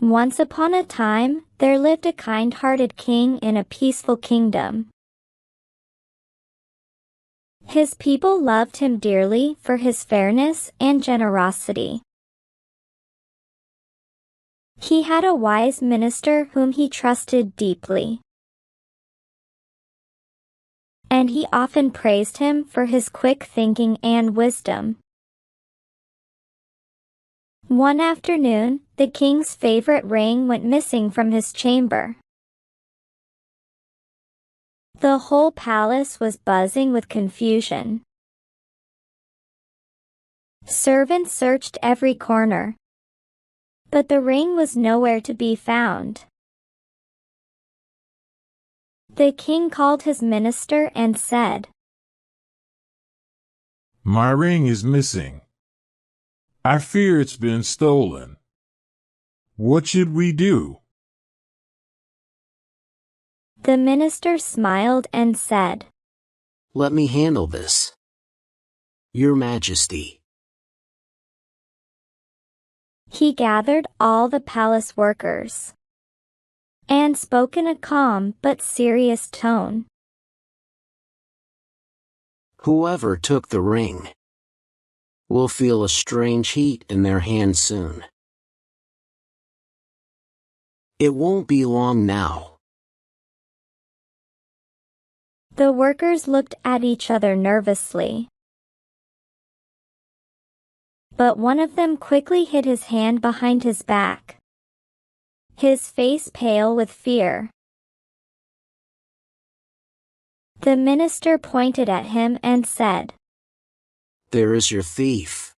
Once upon a time, there lived a kind-hearted king in a peaceful kingdom. His people loved him dearly for his fairness and generosity. He had a wise minister whom he trusted deeply, and he often praised him for his quick thinking and wisdom. One afternoon, the king's favorite ring went missing from his chamber. The whole palace was buzzing with confusion. Servants searched every corner, but the ring was nowhere to be found. The king called his minister and said, "My ring is missing. I fear it's been stolen. What should we do?" The minister smiled and said, "Let me handle this, Your Majesty." He gathered all the palace workers and spoke in a calm but serious tone. "Whoever took the ring will feel a strange heat in their hands soon. It won't be long now." The workers looked at each other nervously, but one of them quickly hid his hand behind his back, his face pale with fear. The minister pointed at him and said, "There is your thief,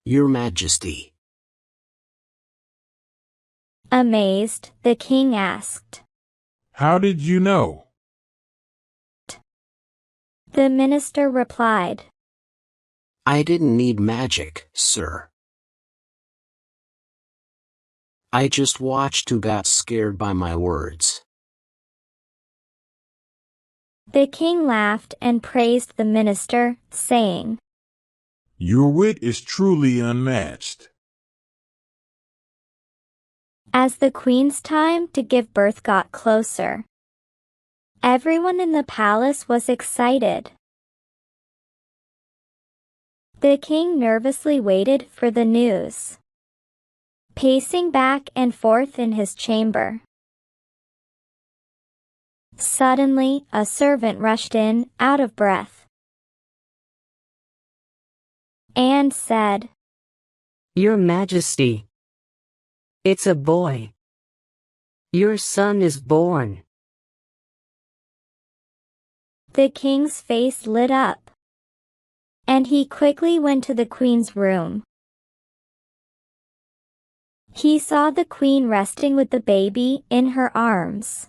Your Majesty." Amazed, the king asked, "How did you know?" The minister replied, "I didn't need magic, sir. I just watched who got scared by my words." The king laughed and praised the minister, saying, "Your wit is truly unmatched." As the queen's time to give birth got closer, everyone in the palace was excited. The king nervously waited for the news, pacing back and forth in his chamber. Suddenly, a servant rushed in, out of breath, and said, "Your Majesty, it's a boy. Your son is born." The king's face lit up, and he quickly went to the queen's room. He saw the queen resting with the baby in her arms.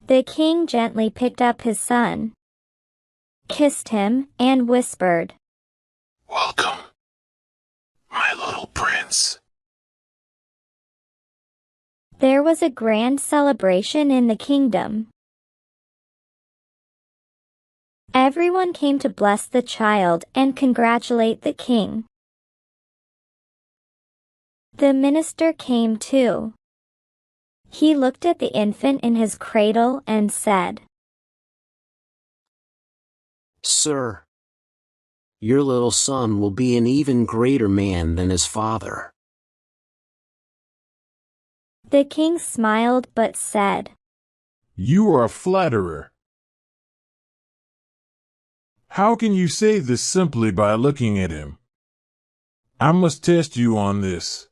The king gently picked up his son, kissed him, and whispered, "Welcome, my little prince." There was a grand celebration in the kingdom. Everyone came to bless the child and congratulate the king. The minister came too. He looked at the infant in his cradle and said, "Sir, your little son will be an even greater man than his father." The king smiled but said, "You are a flatterer. How can you say this simply by looking at him? I must test you on this."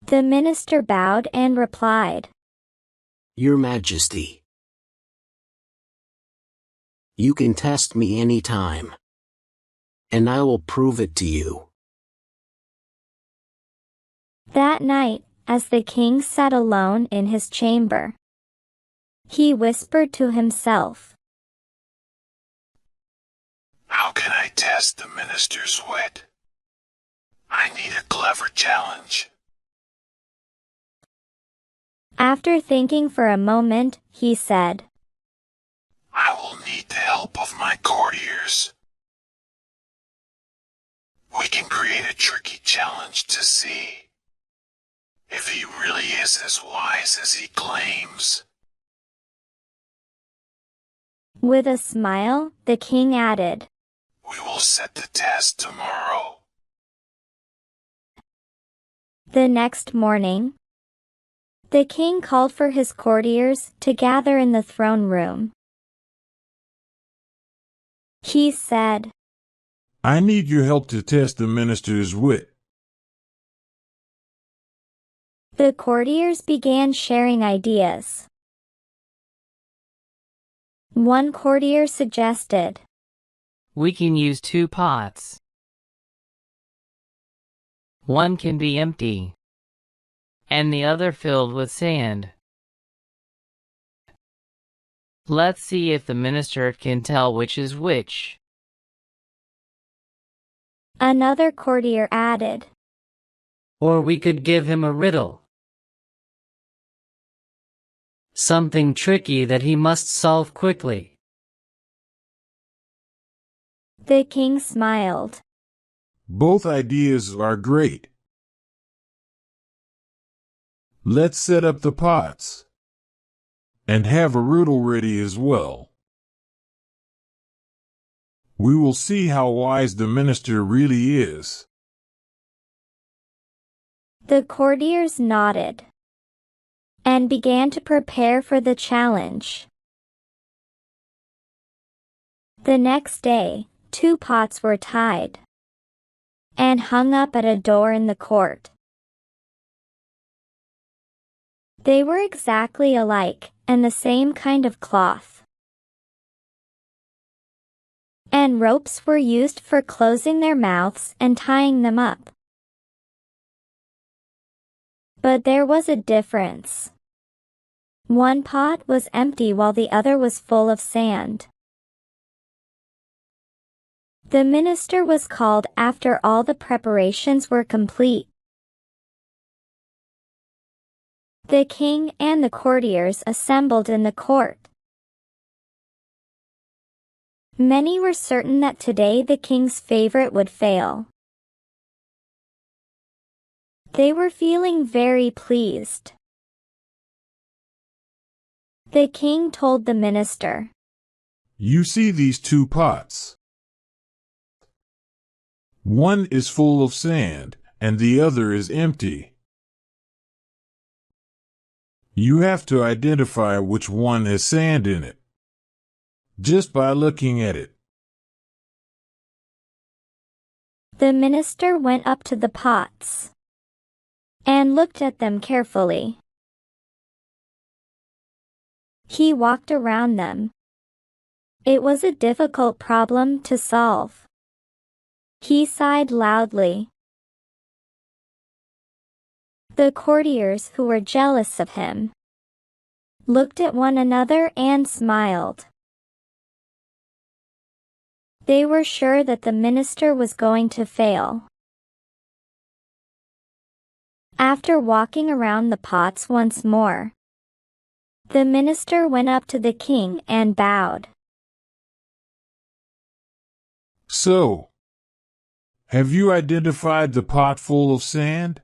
The minister bowed and replied, "Your Majesty, you can test me any time, and I will prove it to you." That night, as the king sat alone in his chamber, he whispered to himself, "How can I test the minister's wit? I need a clever challenge." After thinking for a moment, he said, "I will need the help of my courtiers. We can create a tricky challenge to see if he really is as wise as he claims. With a smile, the king added, We will set the test tomorrow. The next morning, the king called for his courtiers to gather in the throne room. He said, I need your help to test the minister's wit. The courtiers began sharing ideas. One courtier suggested, We can use 2 pots. One can be empty, and the other filled with sand. Let's see if the minister can tell which is which. Another courtier added, Or we could give him a riddle. Something tricky that he must solve quickly. The king smiled. Both ideas are great. Let's set up the pots and have a riddle ready as well. We will see how wise the minister really is. The courtiers nodded and began to prepare for the challenge. The next day, 2 pots were tied and hung up at a door in the court. They were exactly alike and the same kind of cloth. And ropes were used for closing their mouths and tying them up. But there was a difference. One pot was empty while the other was full of sand. The minister was called after all the preparations were complete. The king and the courtiers assembled in the court. Many were certain that today the king's favorite would fail. They were feeling very pleased. The king told the minister, You see these 2 pots. One is full of sand, and the other is empty. You have to identify which one has sand in it, just by looking at it. The minister went up to the pots and looked at them carefully. He walked around them. It was a difficult problem to solve. He sighed loudly. The courtiers who were jealous of him looked at one another and smiled. They were sure that the minister was going to fail. After walking around the pots once more, the minister went up to the king and bowed. So, have you identified the pot full of sand?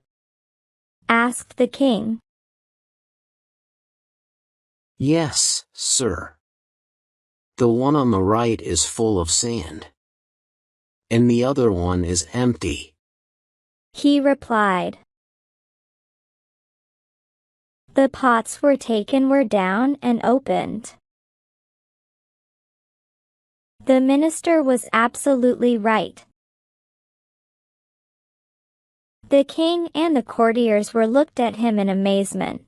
Asked the king. Yes, sir. The one on the right is full of sand, and the other one is empty. He replied. The pots were down and opened. The minister was absolutely right. The king and the courtiers were looked at him in amazement.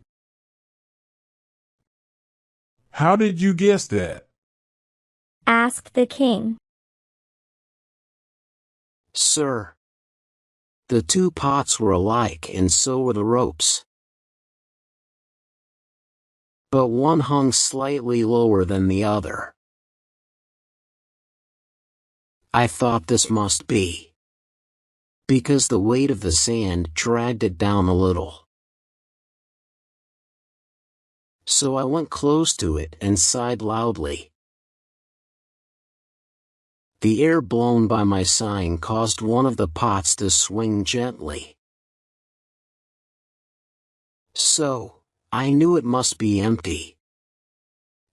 How did you guess that? Asked the king. Sir, the 2 pots were alike and so were the ropes. But one hung slightly lower than the other. I thought this must be because the weight of the sand dragged it down a little. So I went close to it and sighed loudly. The air blown by my sighing caused one of the pots to swing gently. So, I knew it must be empty.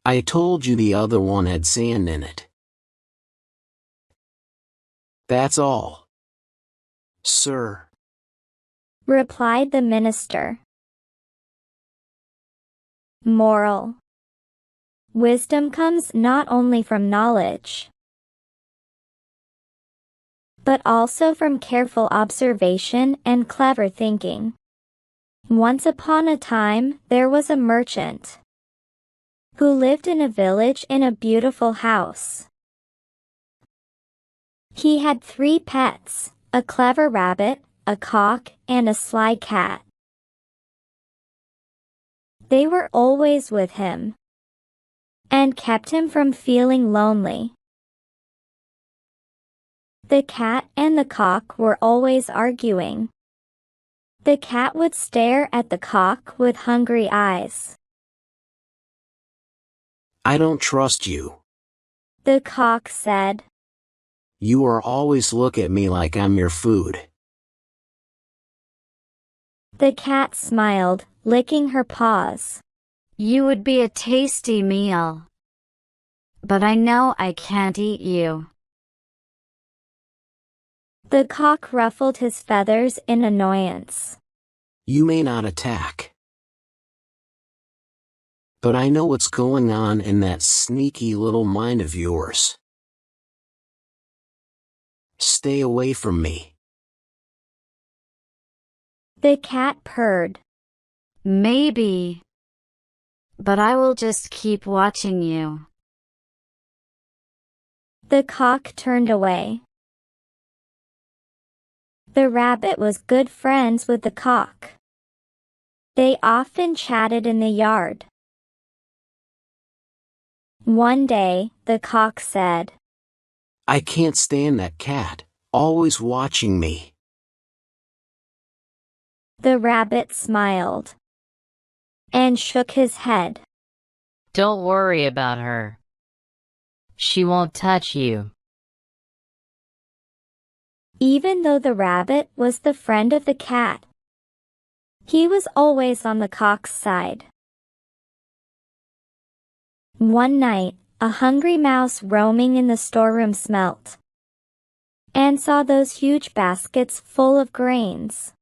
I told you the other one had sand in it. That's all, sir, replied the minister. Moral: wisdom comes not only from knowledge, but also from careful observation and clever thinking. Once upon a time, there was a merchant who lived in a village in a beautiful house. He had 3 pets, a clever rabbit, a cock, and a sly cat. They were always with him and kept him from feeling lonely. The cat and the cock were always arguing. The cat would stare at the cock with hungry eyes. I don't trust you. The cock said. You are always look at me like I'm your food. The cat smiled, licking her paws. You would be a tasty meal, but I know I can't eat you. The cock ruffled his feathers in annoyance. You may not attack, but I know what's going on in that sneaky little mind of yours. Stay away from me. The cat purred. Maybe, but I will just keep watching you. The cock turned away. The rabbit was good friends with the cock. They often chatted in the yard. One day, the cock said, I can't stand that cat, always watching me. The rabbit smiled and shook his head. Don't worry about her. She won't touch you. Even though the rabbit was the friend of the cat, he was always on the cock's side. One night, a hungry mouse roaming in the storeroom smelt and saw those huge baskets full of grains.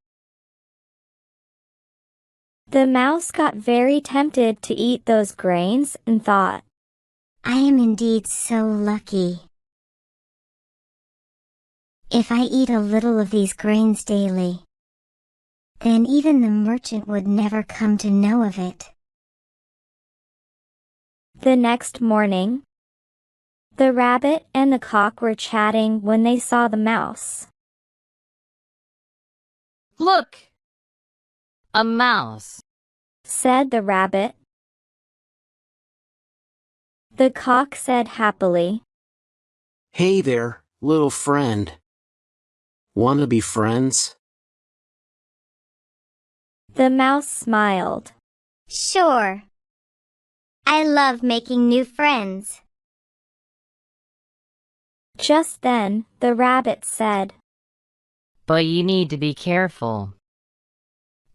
The mouse got very tempted to eat those grains and thought, I am indeed so lucky. If I eat a little of these grains daily, then even the merchant would never come to know of it. The next morning, the rabbit and the cock were chatting when they saw the mouse. Look! A mouse, said the rabbit. The cock said happily, Hey there, little friend. Wanna be friends? The mouse smiled. Sure. I love making new friends. Just then, the rabbit said, but you need to be careful.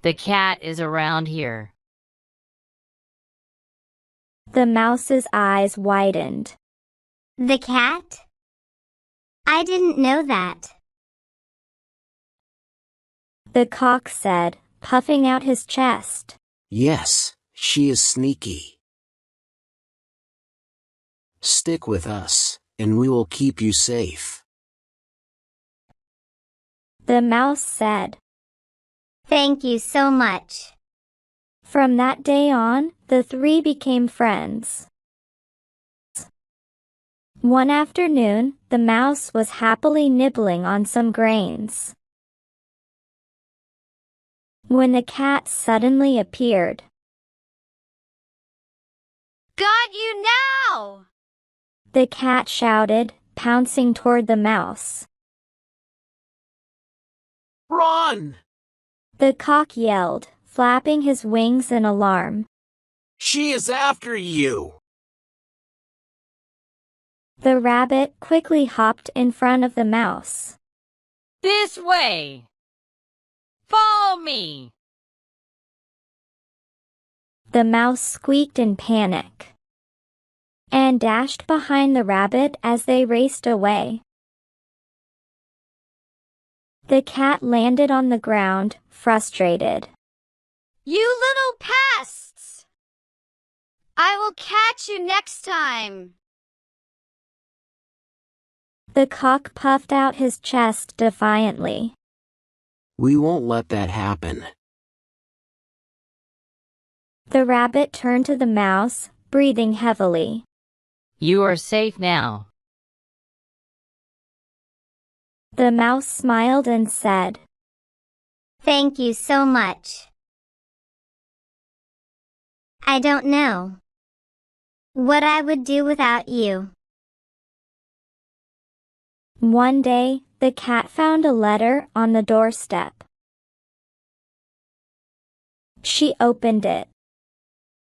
The cat is around here. The mouse's eyes widened. The cat? I didn't know that. The cock said, puffing out his chest. Yes, she is sneaky. Stick with us, and we will keep you safe. The mouse said. Thank you so much. From that day on, the 3 became friends. One afternoon, the mouse was happily nibbling on some grains when the cat suddenly appeared. Got you now! The cat shouted, pouncing toward the mouse. Run! The cock yelled, flapping his wings in alarm. She is after you! The rabbit quickly hopped in front of the mouse. This way! Follow me! The mouse squeaked in panic and dashed behind the rabbit as they raced away. The cat landed on the ground, frustrated. You little pests! I will catch you next time. The cock puffed out his chest defiantly. We won't let that happen. The rabbit turned to the mouse, breathing heavily. You are safe now. The mouse smiled and said, Thank you so much. I don't know what I would do without you. One day, the cat found a letter on the doorstep. She opened it,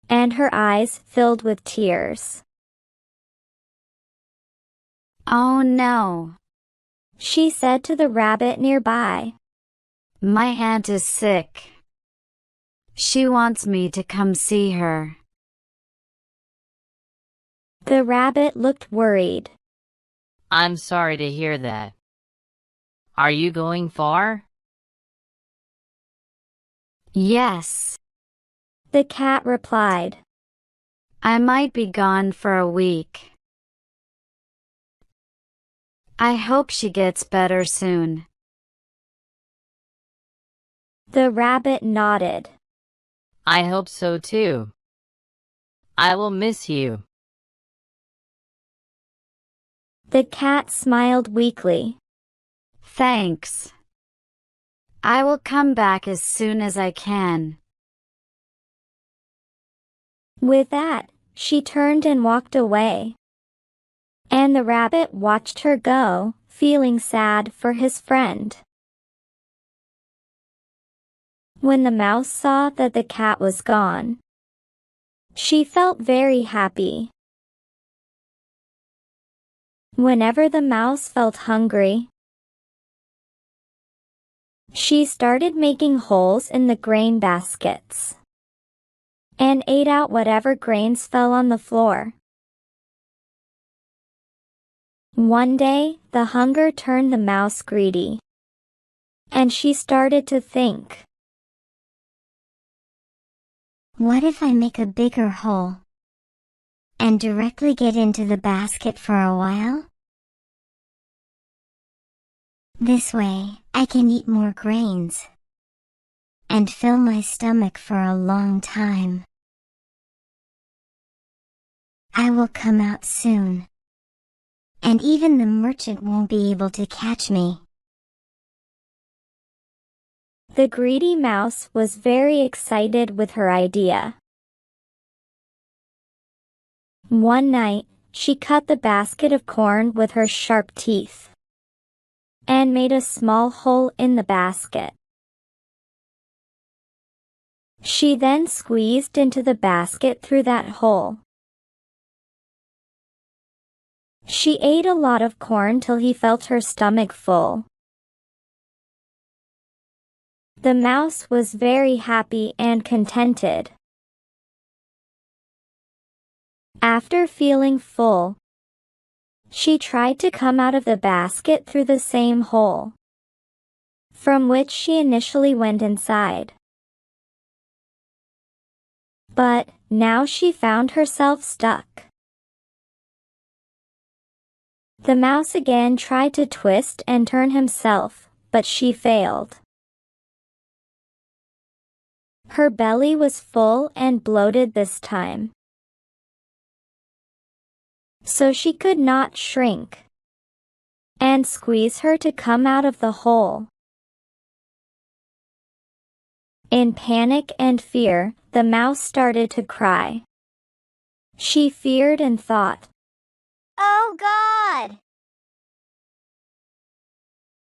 and her eyes filled with tears. Oh no. She said to the rabbit nearby. My aunt is sick. She wants me to come see her. The rabbit looked worried. I'm sorry to hear that. Are you going far? Yes. The cat replied. I might be gone for a week. I hope she gets better soon. The rabbit nodded. I hope so too. I will miss you. The cat smiled weakly. Thanks. I will come back as soon as I can. With that, she turned and walked away. And the rabbit watched her go, feeling sad for his friend. When the mouse saw that the cat was gone, she felt very happy. Whenever the mouse felt hungry, she started making holes in the grain baskets and ate out whatever grains fell on the floor. One day, the hunger turned the mouse greedy, and she started to think, What if I make a bigger hole and directly get into the basket for a while? This way, I can eat more grains and fill my stomach for a long time. I will come out soon, and even the merchant won't be able to catch me. The greedy mouse was very excited with her idea. One night, she cut the basket of corn with her sharp teeth and made a small hole in the basket. She then squeezed into the basket through that hole. She ate a lot of corn till he felt her stomach full. The mouse was very happy and contented. After feeling full, she tried to come out of the basket through the same hole from which she initially went inside. But now she found herself stuck. The mouse again tried to twist and turn himself, but she failed. Her belly was full and bloated this time, so she could not shrink and squeeze her to come out of the hole. In panic and fear, the mouse started to cry. She feared and thought, Oh God!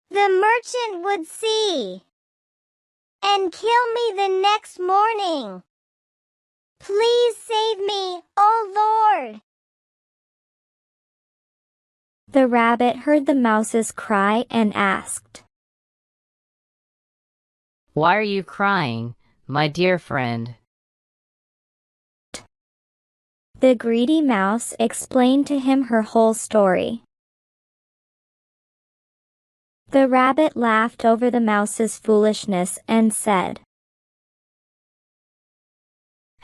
The merchant would see and kill me the next morning. Please save me, oh Lord! The rabbit heard the mouse's cry and asked, "Why are you crying, my dear friend?" The greedy mouse explained to him her whole story. The rabbit laughed over the mouse's foolishness and said,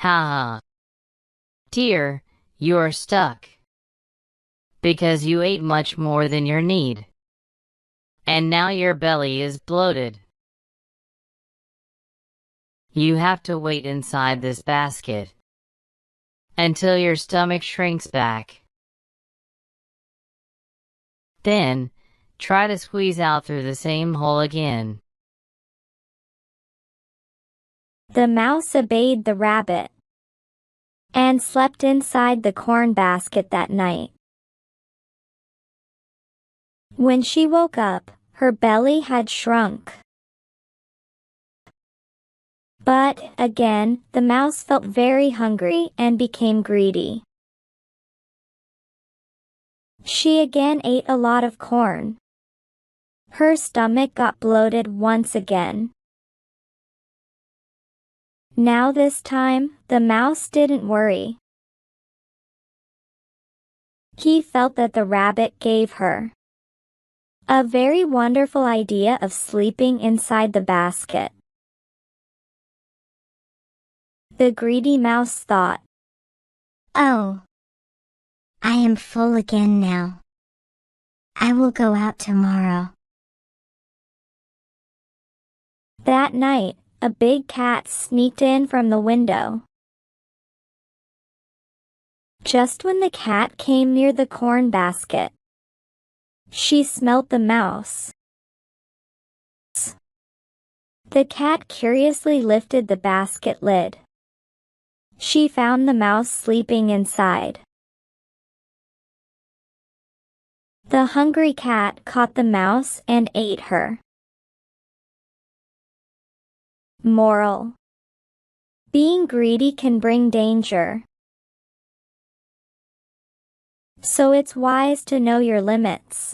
"Ha ha. Dear, you are stuck. Because you ate much more than your need. And now your belly is bloated. You have to wait inside this basket until your stomach shrinks back. Then, try to squeeze out through the same hole again." The mouse obeyed the rabbit and slept inside the corn basket that night. When she woke up, her belly had shrunk. But, again, the mouse felt very hungry and became greedy. She again ate a lot of corn. Her stomach got bloated once again. Now this time, the mouse didn't worry. He felt that the rabbit gave her a very wonderful idea of sleeping inside the basket. The greedy mouse thought, Oh, I am full again now. I will go out tomorrow. That night, a big cat sneaked in from the window. Just when the cat came near the corn basket, she smelt the mouse. The cat curiously lifted the basket lid. She found the mouse sleeping inside. The hungry cat caught the mouse and ate her. Moral: being greedy can bring danger. So it's wise to know your limits.